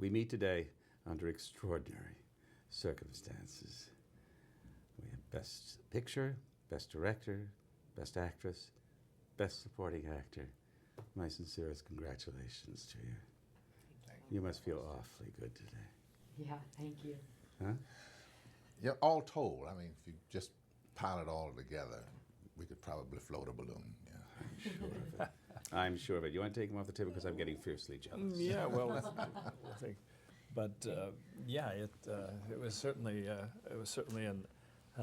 We meet today under extraordinary circumstances. We have Best Picture, Best Director, Best Actress, Best Supporting Actor. My sincerest congratulations to you. You must feel awfully good today. Yeah, thank you. Huh? Yeah, all told, I mean, if you just pile it all together, we could probably float a balloon. Yeah. I'm sure of it. I'm sure of it. You want to take him off the table because I'm getting fiercely jealous. Yeah, well, I think, but yeah, it was certainly a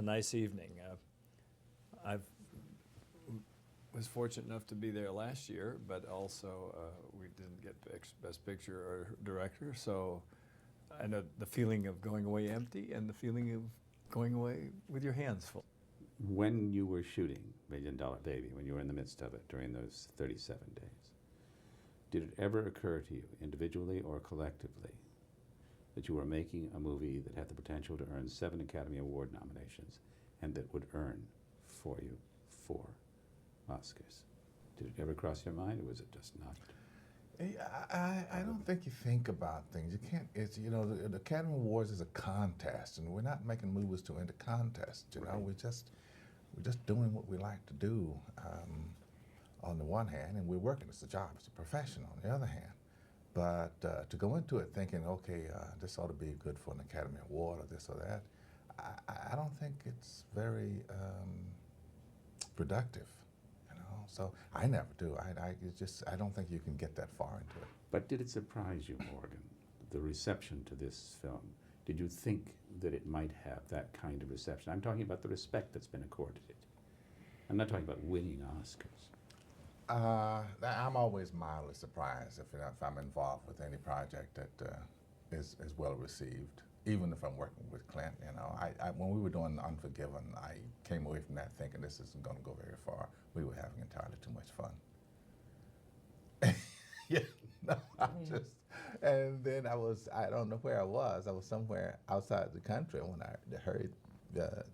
nice evening. I was fortunate enough to be there last year, but also we didn't get Best Picture or Director, so I know the feeling of going away empty and the feeling of going away with your hands full. When you were shooting $1 Million Baby, when you were in the midst of it during those 37 days, did it ever occur to you, individually or collectively, that you were making a movie that had the potential to earn 7 Academy Award nominations and that would earn for you 4 Oscars? Did it ever cross your mind, or was it just not? I don't think you think about things. You can't. It's the Academy Awards is a contest, and we're not making movies to enter contests. You know, Right. we're just doing what we like to do. On the one hand, and we're working. It's a job. It's a profession. On the other hand, but to go into it thinking, okay, this ought to be good for an Academy Award or this or that, I don't think it's very productive. So I never do. I don't think you can get that far into it. But did it surprise you, Morgan, the reception to this film? Did you think that it might have that kind of reception? I'm talking about the respect that's been accorded it. I'm not talking about winning Oscars. I'm always mildly surprised if I'm involved with any project that is well received. Even if I'm working with Clint, when we were doing Unforgiven, I came away from that thinking this isn't going to go very far. We were having entirely too much fun. And then I don't know where I was somewhere outside the country when I heard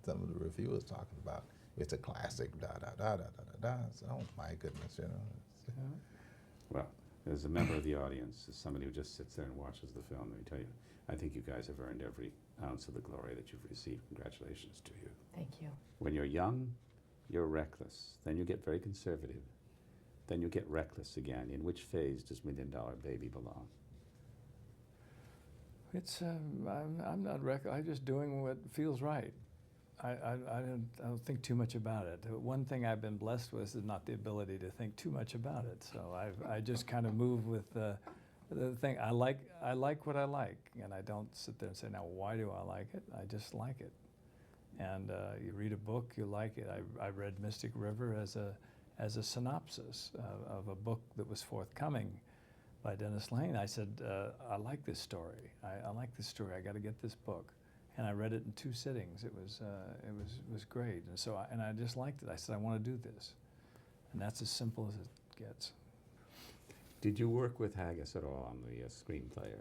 some of the reviewers talking about it's a classic, da da da da da da da. So, oh my goodness, Well, as a member of the audience, as somebody who just sits there and watches the film, let me tell you, I think you guys have earned every ounce of the glory that you've received. Congratulations to you. Thank you. When you're young, you're reckless. Then you get very conservative. Then you get reckless again. In which phase does $1 Million Baby belong? It's I'm not I'm just doing what feels right. I don't think too much about it. One thing I've been blessed with is not the ability to think too much about it. So I just kind of move with the thing. I like what I like, and I don't sit there and say, now why do I like it? I just like it. And you read a book, you like it. I read Mystic River as a synopsis of a book that was forthcoming by Dennis Lane. I said, I like this story. I like this story. I got to get this book. And I read it in 2 sittings. It was great. And so I just liked it. I said, I want to do this. And that's as simple as it gets. Did you work with Haggis at all on the screenplay?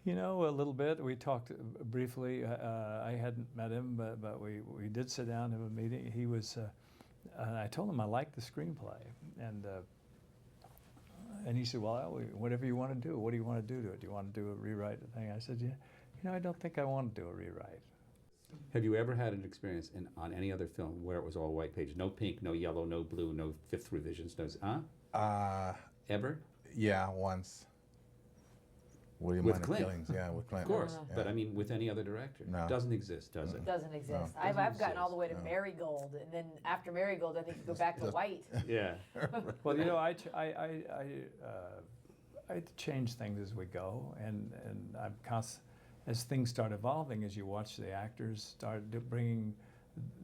A little bit. We talked briefly. I hadn't met him, but we did sit down and have a meeting. He was, I told him I liked the screenplay. And he said, well, whatever you want to do. What do you want to do to it? Do you want to do a rewrite thing? I said, yeah. I don't think I want to do a rewrite. Have you ever had an experience on any other film where it was all white pages? No pink, no yellow, no blue, no fifth revisions, no... Ever? Yeah, once. With Clint? Killings, yeah, with Clint. Of course, Yeah. but I mean with any other director. No. Doesn't exist, does it? Doesn't exist. No. I've gotten all the way to No. Marigold, and then after Marigold, I think you go back to white. Yeah. Well, I change things as we go, and I'm as things start evolving, as you watch the actors start bringing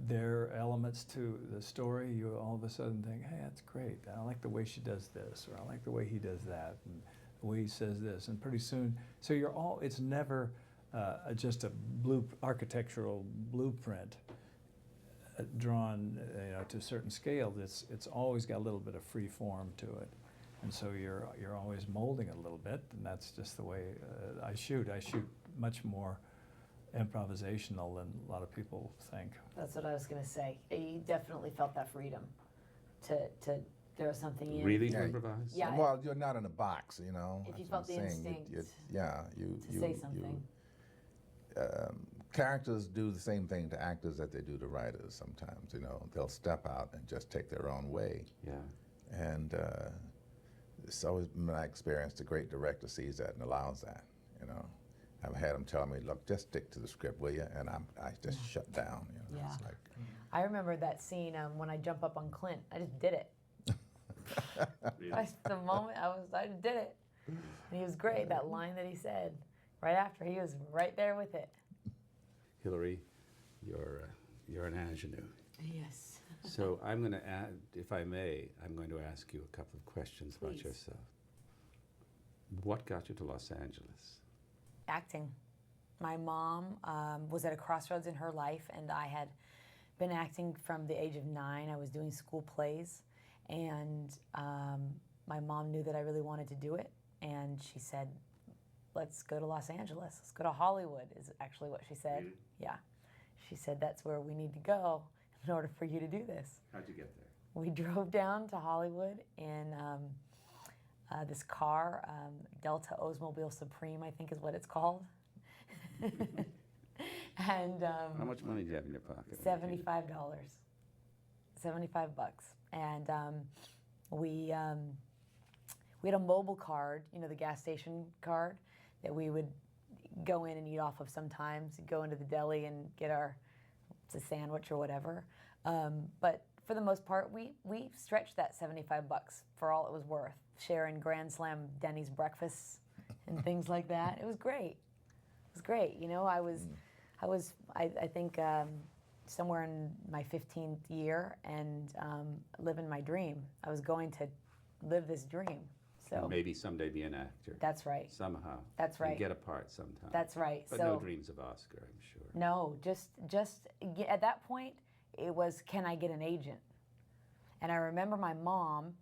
their elements to the story, you all of a sudden think, hey, that's great. I like the way she does this, or I like the way he does that, and the way he says this. And pretty soon, so it's never just a architectural blueprint drawn to a certain scale. It's always got a little bit of free form to it. And so you're always molding it a little bit, and that's just the way I shoot. I shoot much more improvisational than a lot of people think. That's what I was going to say. You definitely felt that freedom to there was something in. Really Yeah. to improvise? Yeah. Well, you're not in a box, you know. If you that's what felt the I'm saying. instinct You to say something. Characters do the same thing to actors that they do to writers sometimes, you know. They'll step out and just take their own way. Yeah. And it's always been my experience, the great director sees that and allows that, you know. I've had him tell me, look, just stick to the script, will you? And I just shut down, you know. Yeah. It's like, I remember that scene when I jump up on Clint. I just did it. The moment I just did it. And he was great. That line that he said right after, he was right there with it. Hilary, you're an ingenue. Yes. So I'm going to add, if I may, I'm going to ask you a couple of questions about Please. yourself. What got you to Los Angeles? Acting. My mom was at a crossroads in her life, and I had been acting from the age of 9. I was doing school plays, and my mom knew that I really wanted to do it, and she said, let's go to Los Angeles. Let's go to Hollywood, is actually what she said. Really? Yeah. She said, that's where we need to go in order for you to do this. How'd you get there? We drove down to Hollywood in this car, Delta Oldsmobile Supreme, I think is what it's called. And How much money do you have in your pocket? $75, $75. And we had a mobile card, you know, the gas station card that we would go in and eat off of sometimes, go into the deli and get a sandwich or whatever. But for the most part, we stretched that $75 for all it was worth, sharing Grand Slam Denny's breakfasts and things like that. It was great. It was great. You know, I think somewhere in my 15th year and living my dream. I was going to live this dream. So And maybe someday be an actor. that's right. Somehow. That's right. And get a part sometime. That's right. But so no dreams of Oscar, I'm sure. no, just at that point, it was, can I get an agent? And I remember my mom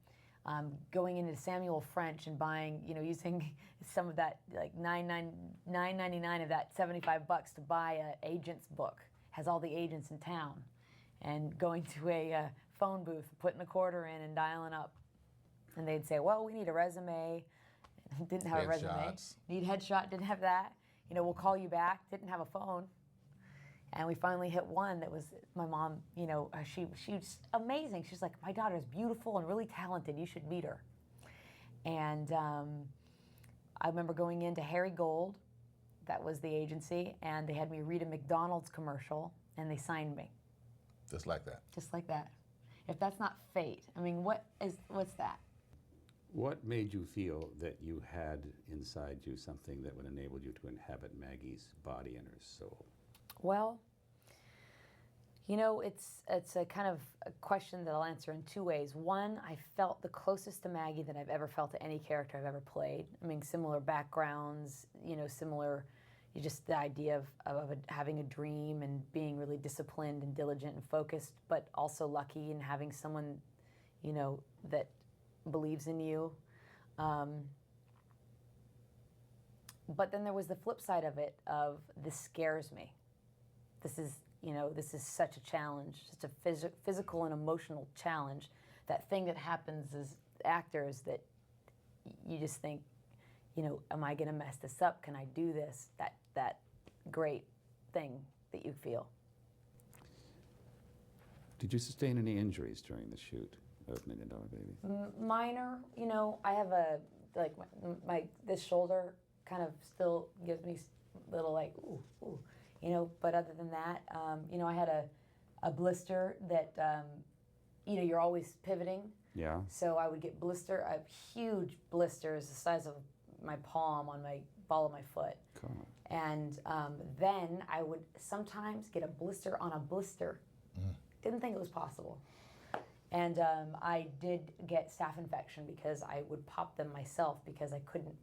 going into Samuel French and buying, you know, using some of that, like $9.99 of that $75 to buy an agent's book. Has all the agents in town, and going to a phone booth, putting a quarter in, and dialing up, and they'd say, "Well, we need a resume." Didn't have a resume. Headshots. Need headshot. Didn't have that. You know, we'll call you back. Didn't have a phone. And we finally hit one that was my mom. You know, she was amazing. She's like, my daughter's beautiful and really talented. You should meet her. And I remember going into Harry Gold, that was the agency, and they had me read a McDonald's commercial, and they signed me, just like that. just like that. If that's not fate, I mean, what's that? What made you feel that you had inside you something that would enable you to inhabit Maggie's body and her soul? Well, you know, it's a kind of a question that I'll answer in two ways. One, I felt the closest to Maggie that I've ever felt to any character I've ever played. I mean, similar backgrounds, you know, similar, just the idea of having a dream and being really disciplined and diligent and focused, but also lucky and having someone, you know, that believes in you. But then there was the flip side of it of this scares me. This is such a challenge, just a physical and emotional challenge. That thing that happens as actors that you just think, you know, am I going to mess this up? Can I do this? That great thing that you feel. Did you sustain any injuries during the shoot of $1 Million Baby? Minor, you know, I have this shoulder kind of still gives me little like, ooh. You know, but other than that, you know, I had a blister that, you know, you're always pivoting. Yeah. So I would get huge blisters the size of my palm on my ball of my foot. God. And then I would sometimes get a blister on a blister. Didn't think it was possible. And I did get staph infection because I would pop them myself because I couldn't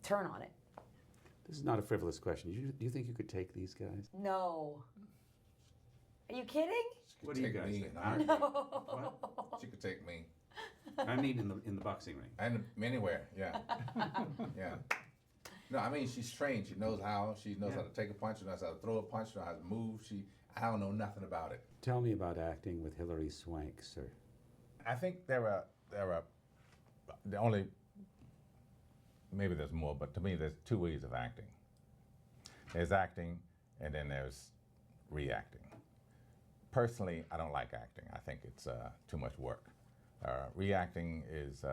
turn on it. This is not a frivolous question. Do you think you could take these guys? No. Are you kidding? What do you Take guys me think? and No. She could take me. I mean in the boxing ring. And anywhere, yeah. Yeah. No, I mean, she's trained. She knows how. She knows how to take a punch. She knows how to throw a punch. She knows how to move. I don't know nothing about it. Tell me about acting with Hilary Swank, sir. I think there are the only, maybe there's more, but to me there's two ways of acting. There's acting, and then there's reacting. Personally, I don't like acting. I think it's too much work. Reacting is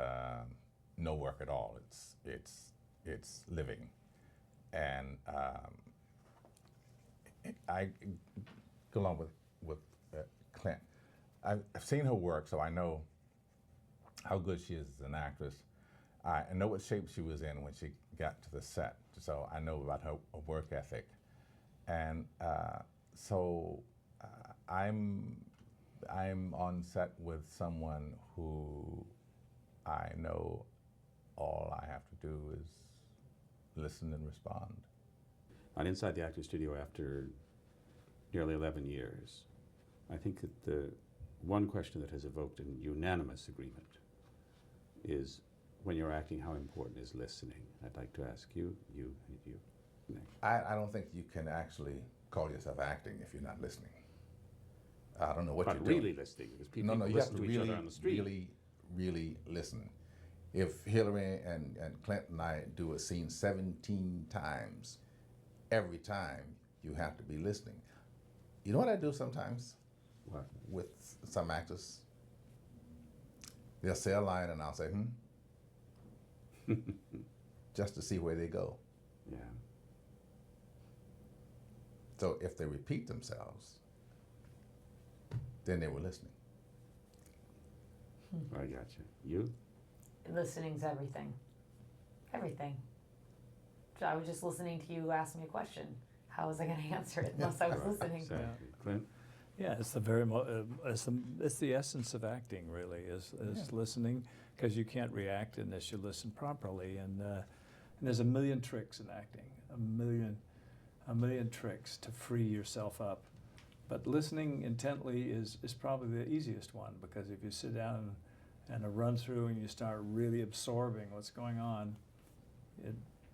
no work at all. It's living, and I go along with Clint. I've seen her work, so I know how good she is as an actress. I know what shape she was in when she got to the set, so I know about her work ethic. And so I'm on set with someone who I know all I have to do is listen and respond. On Inside the Actors Studio, after nearly 11 years, I think that the one question that has evoked a unanimous agreement is, when you're acting, how important is listening? I'd like to ask you next. I don't think you can actually call yourself acting if you're not listening. I don't know what But you're really doing. listening, because people You have listen to to each really, other on the street. really listen. If Hilary and Clint and I do a scene 17 times, every time you have to be listening. You know what I do sometimes What? with some actors? They'll say a line and I'll say, just to see where they go. Yeah. So if they repeat themselves, then they were listening. I got you. You? Listening's everything. Everything. So I was just listening to you ask me a question. How was I going to answer it unless I was listening? Exactly. Clint? Yeah, it's it's the essence of acting, really, is listening, because you can't react unless you listen properly. And there's a million tricks in acting, a million tricks to free yourself up. But listening intently is probably the easiest one, because if you sit down and a run through and you start really absorbing what's going on,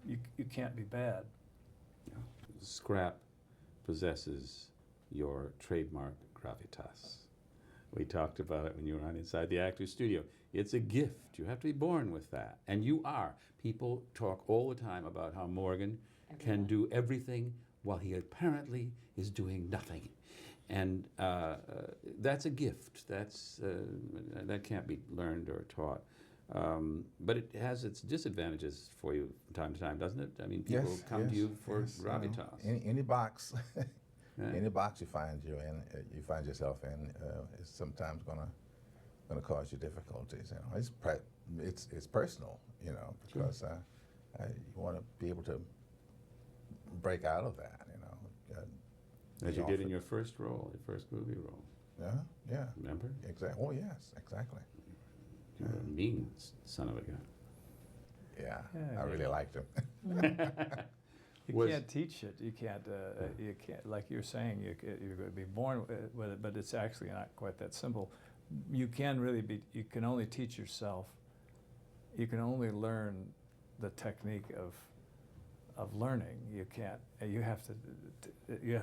you can't be bad. Yeah. Scrap possesses your trademark gravitas. We talked about it when you were on Inside the Actors Studio. It's a gift. You have to be born with that. And you are. People talk all the time about how Morgan can do everything while he apparently is doing nothing. And that's a gift. That can't be learned or taught. But it has its disadvantages for you from time to time, doesn't it? I mean, people come to you for gravitas. Any box, Yeah. any box you find yourself in, is sometimes gonna cause you difficulties. You know, it's personal. You know, because you want to be able to break out of that. You know, As you did in your first role, your first movie role. Yeah. Remember? Exactly. Oh yes, exactly. You were a mean son of a gun. Yeah, Yeah, I really liked him. You can't teach it. You can't. You can't. Like you're saying, you're going to be born with it, but it's actually not quite that simple. You can really be. You can only teach yourself. You can only learn the technique of learning. You can't. You have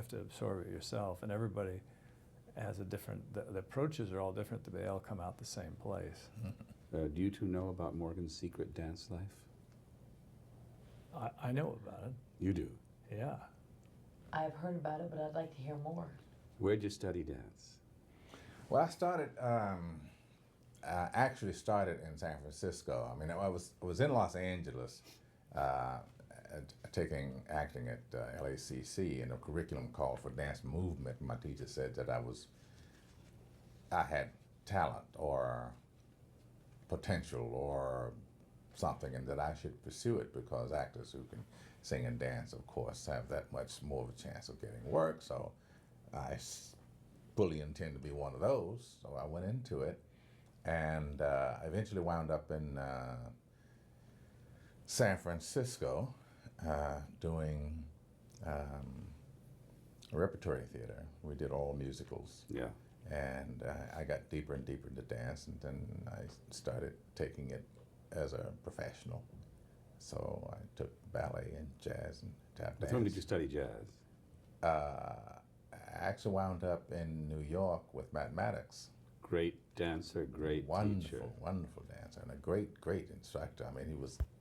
to absorb it yourself. And everybody has a different. The approaches are all different, but they all come out the same place. Do you two know about Morgan's secret dance life? I know about it. You do. Yeah. I've heard about it, but I'd like to hear more. Where'd you study dance? Well, I started. Actually started in San Francisco. I mean, I was in Los Angeles, taking acting at LACC, and a curriculum called for dance movement. My teacher said that I had talent or potential or something, and that I should pursue it, because actors who can sing and dance, of course, have that much more of a chance of getting work. So I fully intend to be one of those. So I went into it, and eventually wound up in San Francisco doing repertory theater. We did all musicals. Yeah. And I got deeper and deeper into dance, and then I started taking it as a professional. So I took ballet and jazz and tap dance. With whom did you study jazz? I actually wound up in New York with mathematics. great dancer, great teacher. Wonderful dancer, and a great instructor. I mean,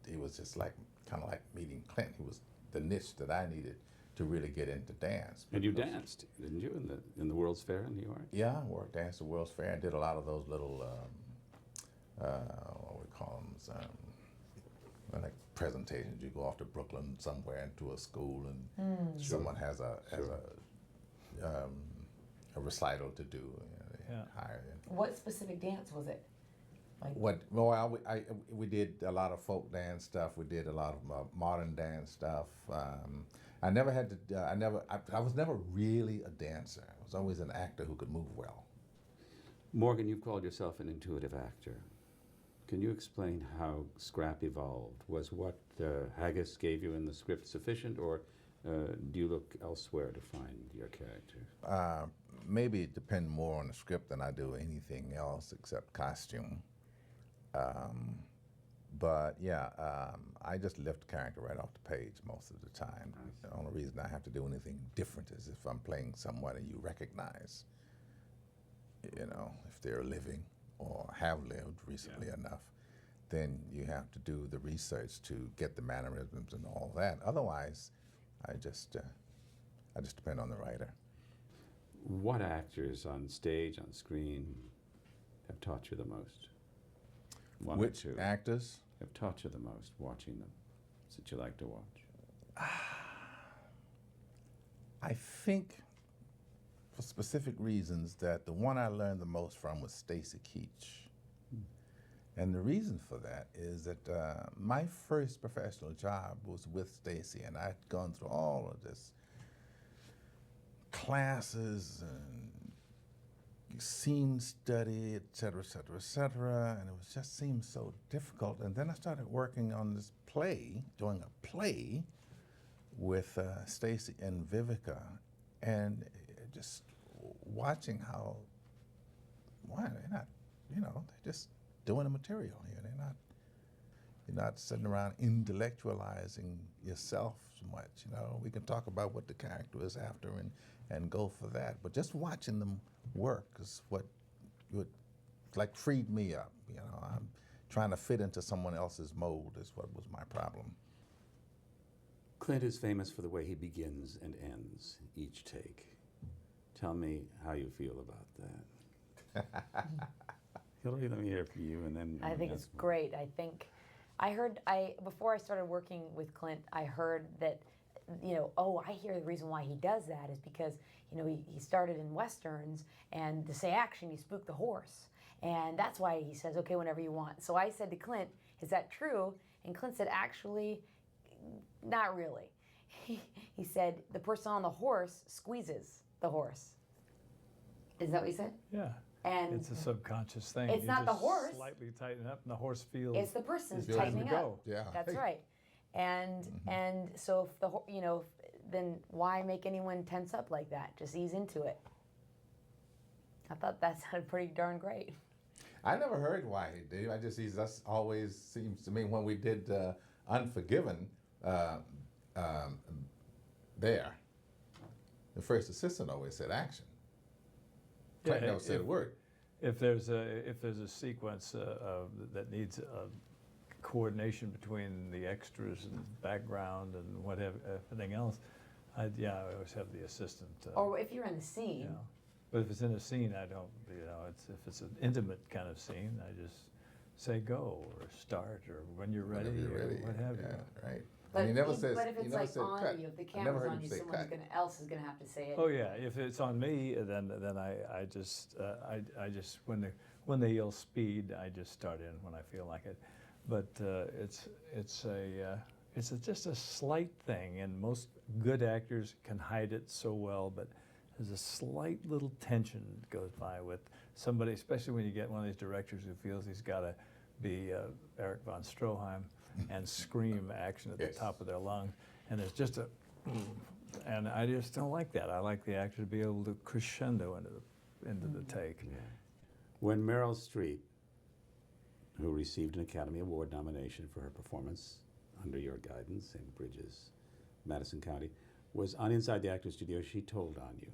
he was just like kind of like meeting Clint. He was the niche that I needed to really get into dance. And you because- danced, didn't you, in the World's Fair in New York? Yeah, I danced at World's Fair and did a lot of those little, what we call them, like presentations. You go off to Brooklyn somewhere into a school, and someone has a recital to do. They Yeah. hire you. What specific dance was it? Like, Well, we did a lot of folk dance stuff. We did a lot of modern dance stuff. I never had to. I was never really a dancer. I was always an actor who could move well. Morgan, you've called yourself an intuitive actor. Can you explain how Scrap evolved? Was what Haggis gave you in the script sufficient, or do you look elsewhere to find your character? Maybe it depends more on the script than I do anything else except costume. But yeah, I just lift character right off the page most of the time. The only reason I have to do anything different is if I'm playing someone and you recognize, you know, if they're living or have lived recently enough, then you have to do the research to get the mannerisms and all that. Otherwise, I just depend on the writer. What actors on stage, on screen, have taught you the most? One or Which two actors? have taught you the most watching them that you like to watch? I think, for specific reasons, that the one I learned the most from was Stacy Keach. And the reason for that is that my first professional job was with Stacy, and I'd gone through all of this classes and scene study, et cetera, et cetera, et cetera, and it was just seemed so difficult. And then I started working on this play, doing a play with Stacy and Vivica, and just watching how, why they're not, you know, they're just doing the material here. You're not sitting around intellectualizing yourself so much. You know, we can talk about what the character is after and go for that. But just watching them work is what like freed me up. You know, I'm trying to fit into someone else's mold is what was my problem. Clint is famous for the way he begins and ends each take. Tell me how you feel about that. Hilary, let me hear from you, and then I think it's great. I think before I started working with Clint, I heard that, you know, I hear the reason why he does that is because, you know, he started in Westerns, and to say action, you spook the horse. And that's why he says, okay, whenever you want. So I said to Clint, is that true? And Clint said, actually, not really. He said, the person on the horse squeezes the horse. Is that what he said? Yeah. And It's a subconscious thing. it's You not the just horse. Slightly tighten up, and the horse feels. it's the person Feels tightening to up. go. Yeah. That's right. And and so if then why make anyone tense up like that? Just ease into it. I thought that sounded pretty darn great. I never heard why he did. That's always seems to me when we did Unforgiven there, the first assistant always said action. Clint never said a word. If there's a sequence that needs coordination between the extras and background and whatever everything else, I always have the assistant. Or if you're in the scene, you know. But if it's in a scene, I don't. You know, if it's an intimate kind of scene, I just say go or start or when you're ready, Whenever you're ready, or what have you. yeah, right. but, and he never says. but if he it's never like said on cut. you, if the I never camera's heard on him you, say someone cut. else is gonna have to say it. Oh yeah, if it's on me, then I just when they yell speed, I just start in when I feel like it. But it's just a slight thing, and most good actors can hide it so well. But there's a slight little tension that goes by with somebody, especially when you get one of these directors who feels he's got to be Erich von Stroheim and scream action at Yes. the top of their lungs, and there's just and I just don't like that. I like the actor to be able to crescendo into the take. When Meryl Streep, who received an Academy Award nomination for her performance under your guidance in Bridges, Madison County, was on Inside the Actors Studio, she told on you.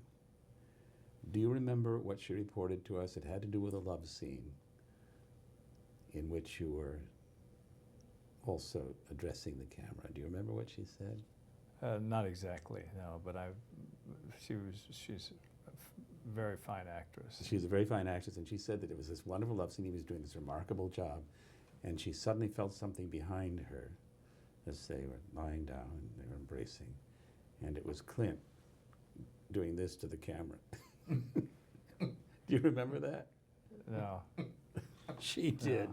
Do you remember what she reported to us? It had to do with a love scene in which you were also addressing the camera. Do you remember what she said? Not exactly, no, but she's a very fine actress. She's a very fine actress, and she said that it was this wonderful love scene. He was doing this remarkable job, and she suddenly felt something behind her as they were lying down and they were embracing, and it was Clint doing this to the camera. Do you remember that? No. She did.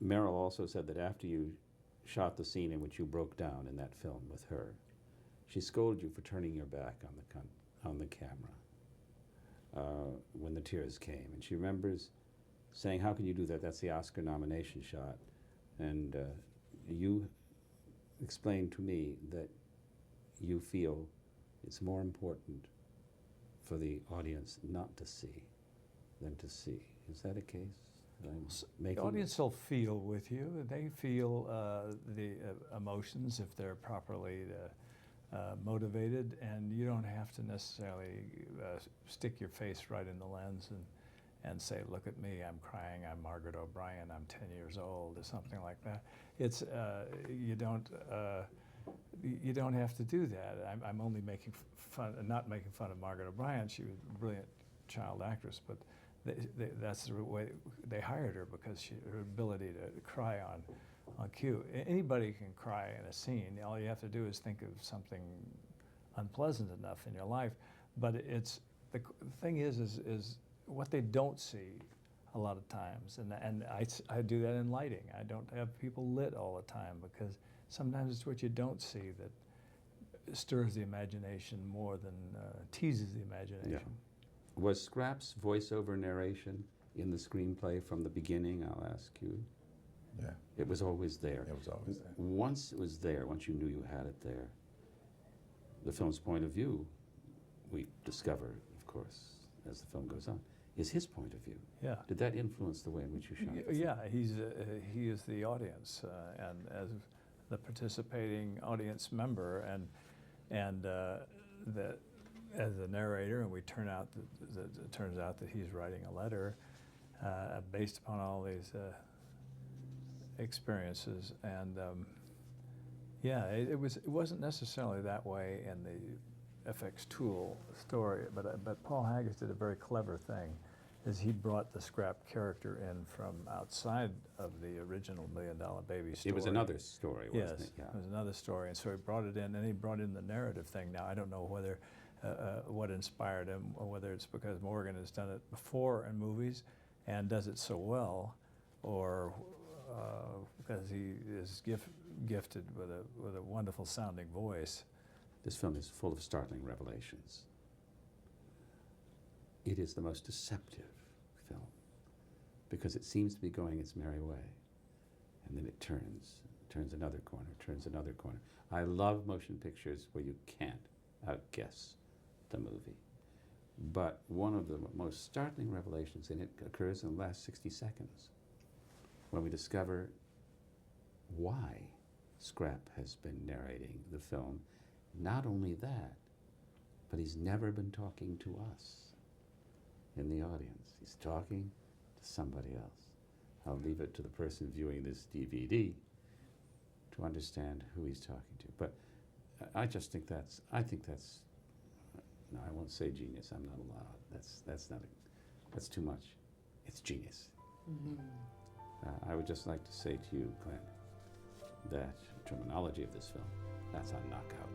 Meryl also said that after you shot the scene in which you broke down in that film with her, she scolded you for turning your back on the camera when the tears came. And she remembers saying, "How can you do that? That's the Oscar nomination shot." And you explained to me that you feel it's more important for the audience not to see than to see. Is that a case? The audience will feel with you. They feel the emotions if they're properly motivated, and you don't have to necessarily stick your face right in the lens and say, "Look at me, I'm crying, I'm Margaret O'Brien, I'm 10 years old," or something like that. It's you don't have to do that. I'm only making fun, not making fun of Margaret O'Brien. She was a brilliant child actress, but that's the way they hired her, because her ability to cry on cue. Anybody can cry in a scene. All you have to do is think of something unpleasant enough in your life. But it's the thing is what they don't see a lot of times, and I do that in lighting. I don't have people lit all the time, because sometimes it's what you don't see that stirs the imagination more than teases the imagination. Yeah. Was Scrap's voiceover narration in the screenplay from the beginning, I'll ask you? Yeah, It was always there. it was always there. Once it was there, once you knew you had it there, the film's point of view, we discover, of course, as the film goes on, is his point of view. Yeah. Did that influence the way in which you shot it? Yeah, he is the audience, and as the participating audience member, and as a narrator, and we turn out it turns out that he's writing a letter based upon all these experiences, and yeah, it wasn't necessarily that way in the FX Tool story, but Paul Haggis did a very clever thing, is he brought the Scrap character in from outside of the original $1 Million Baby story. It was another story, wasn't Yes, it? Yeah. it was another story, and so he brought it in, and he brought in the narrative thing. Now, I don't know whether what inspired him, or whether it's because Morgan has done it before in movies and does it so well, or because he is gifted with a wonderful sounding voice. This film is full of startling revelations. It is the most deceptive film because it seems to be going its merry way, and then it turns another corner, turns another corner. I love motion pictures where you can't outguess the movie, but one of the most startling revelations in it occurs in the last 60 seconds when we discover why Scrap has been narrating the film. Not only that, but he's never been talking to us in the audience. He's talking to somebody else. I'll leave it to the person viewing this DVD to understand who he's talking to. But I think that's, no, I won't say genius, I'm not allowed. That's too much. It's genius. Mm-hmm. I would just like to say to you, Clint, that terminology of this film, that's a knockout.